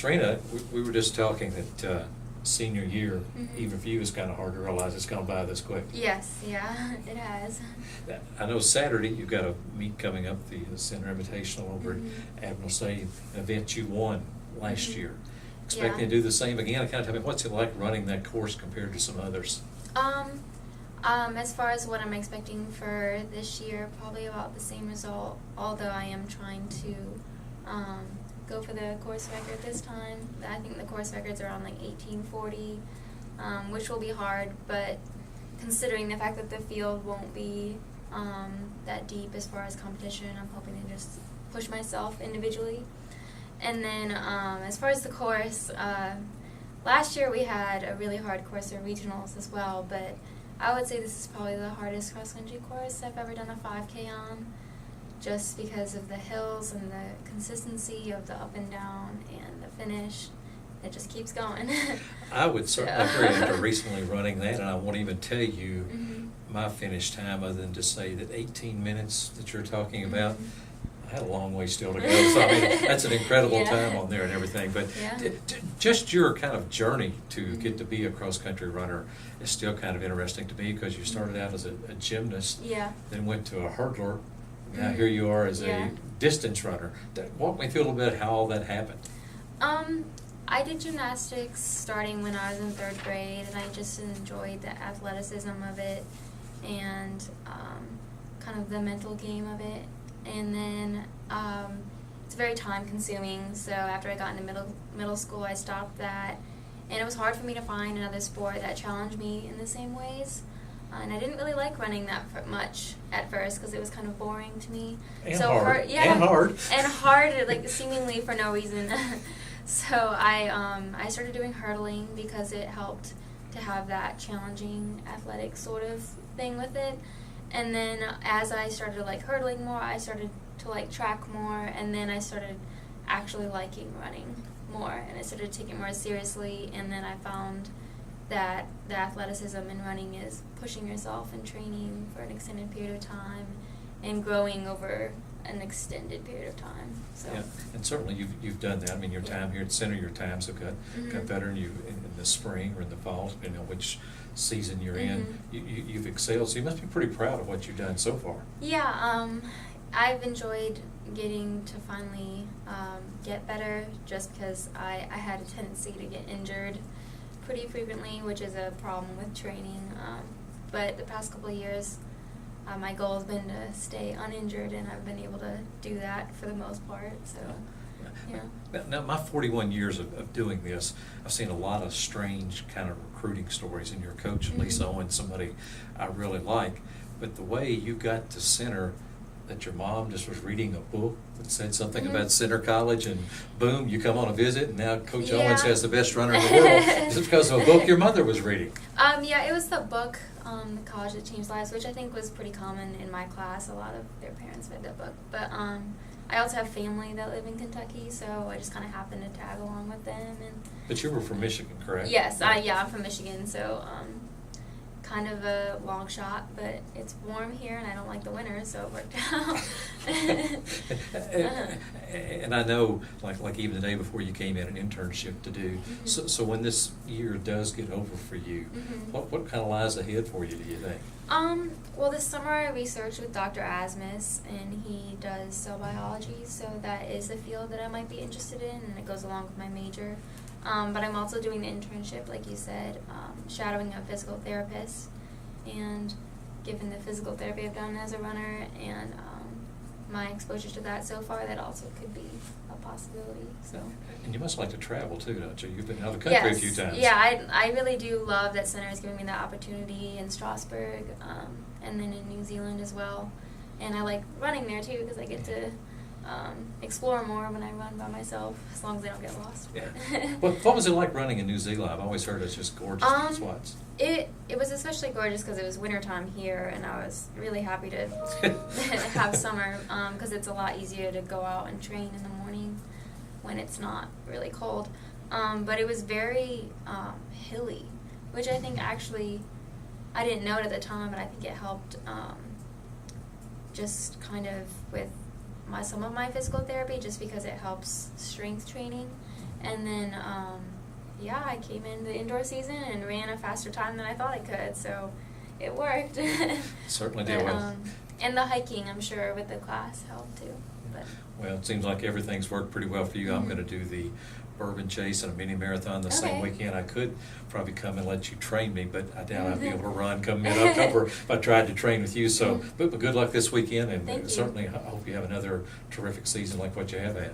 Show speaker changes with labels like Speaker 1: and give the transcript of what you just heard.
Speaker 1: Serena, we were just talking that senior year, even for you, is kind of hard to realize it's gone by this quick.
Speaker 2: Yes, yeah, it has.
Speaker 1: I know Saturday you've got a meet coming up, the Centre Invitational over at Admiral Stadium, an event you won last year. Expecting to do the same again? Kind of tell me, what's it like running that course compared to some others?
Speaker 2: As far as what I'm expecting for this year, probably about the same result, although I am trying to go for the course record this time. I think the course record's around like 1840, which will be hard, but considering the fact that the field won't be that deep as far as competition, I'm hoping to just push myself individually. And then as far as the course, last year we had a really hard course of regionals as well, but I would say this is probably the hardest cross-country course I've ever done a 5K on, just because of the hills and the consistency of the up and down and the finish. It just keeps going.
Speaker 1: I would certainly agree after recently running that, and I won't even tell you my finish time other than to say that 18 minutes that you're talking about, I had a long way still to go. So I mean, that's an incredible time on there and everything. But just your kind of journey to get to be a cross-country runner is still kind of interesting to me, because you started out as a gymnast, then went to a hurdler. Now here you are as a distance runner. Walk me through a little bit how all that happened.
Speaker 2: I did gymnastics starting when I was in 3rd grade, and I just enjoyed the athleticism of it and kind of the mental game of it. And then it's very time consuming, so after I got into middle school I stopped that, and it was hard for me to find another sport that challenged me in the same ways. And I didn't really like running that much at first because it was kind of boring to me.
Speaker 1: And so hard. And
Speaker 2: hard, like seemingly for no reason. So I started doing hurdling because it helped to have that challenging athletic sort of thing with it. And then as I started to like hurdling more, I started to like track more, and then I started actually liking running more, and I started taking it more seriously. And then I found that the athleticism in running is pushing yourself and training for an extended period of time and growing over an extended period of time. So
Speaker 1: and certainly you've done that. I mean, your time here at Centre, your times have got better, and you in the spring or in the fall, depending on which season you're in, you've excelled. So you must be pretty proud of what you've done so far.
Speaker 2: Yeah, I've enjoyed getting to finally get better, just because I had a tendency to get injured pretty frequently, which is a problem with training. But the past couple of years, my goal has been to stay uninjured, and I've been able to do that for the most part. So,
Speaker 1: Now, my 41 years of doing this, I've seen a lot of strange kind of recruiting stories. And your coach, Lisa Owens, somebody I really like. But the way you got to Centre, that your mom just was reading a book that said something about Centre College, and boom, you come on a visit, and now Coach Owens has the best runner in the world just because of a book your mother was reading.
Speaker 2: It was the book, The College That Changed Lives, which I think was pretty common in my class. A lot of their parents read that book. But I also have family that live in Kentucky, so I just kind of happened to tag along with them.
Speaker 1: But you were from Michigan, correct?
Speaker 2: Yes, I'm from Michigan, so kind of a long shot, but it's warm here and I don't like the winter, so it worked out.
Speaker 1: And I know, like even the day before you came in, an internship to do. So when this year does get over for you, what kind of lies ahead for you, do you think?
Speaker 2: Well, this summer I researched with Dr. Asmus, and he does cell biology, so that is a field that I might be interested in, and it goes along with my major. But I'm also doing the internship, like you said, shadowing a physical therapist, and given the physical therapy I've done as a runner and my exposure to that so far, that also could be a possibility. So.
Speaker 1: And you must like to travel too, don't you? You've been out of the country a few times.
Speaker 2: Yeah, I really do love that Centre is giving me that opportunity in Strasbourg, and then in New Zealand as well. And I like running there too, because I get to explore more when I run by myself, as long as I don't get lost.
Speaker 1: Yeah. What was it like running in New Zealand? I've always heard it's just gorgeous spots.
Speaker 2: It was especially gorgeous because it was wintertime here, and I was really happy to have summer, because it's a lot easier to go out and train in the morning when it's not really cold. But it was very hilly, which I think actually, I didn't know it at the time, but I think it helped just kind of with some of my physical therapy, just because it helps strength training, And then, yeah, I came in the indoor season and ran a faster time than I thought I could, so it worked.
Speaker 1: Certainly did. Well,
Speaker 2: and the hiking, I'm sure, with the class helped too. But
Speaker 1: well, it seems like everything's worked pretty well for you. I'm going to do the Bourbon Chase and a mini marathon the same
Speaker 2: Okay.
Speaker 1: weekend. I could probably come and let you train me, but I doubt I'd be able to run come mid-October if I tried to train with you. So, but good luck this weekend, and
Speaker 2: Thank you.
Speaker 1: certainly I hope you have another terrific season like what you have had.